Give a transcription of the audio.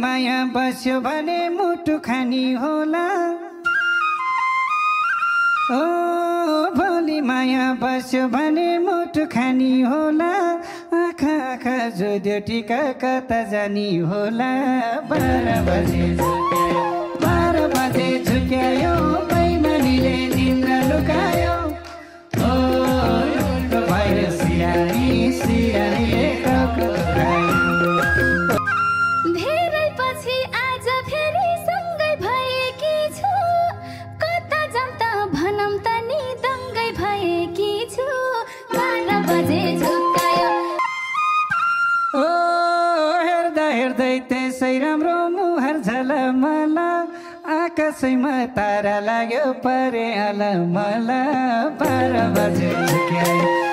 माया बस्यो भने मुटु खानी होला ओ भोलि माया बस्यो भने मुटु खानी होला आँखा आँखा जोड्यो टिका कता जानी होला 12 बजे झुक्यायो 12 बजे झुक्यायो बैमानीले निन्द्रा लुकायो ओ उल्टो भयो सिरानी सिरानीले टाउको दुखायो त्यसै राम्रो मुहार झलमला आकाशैमा तारा लाग्यो परे अलमला 12 बजे झुक्यायो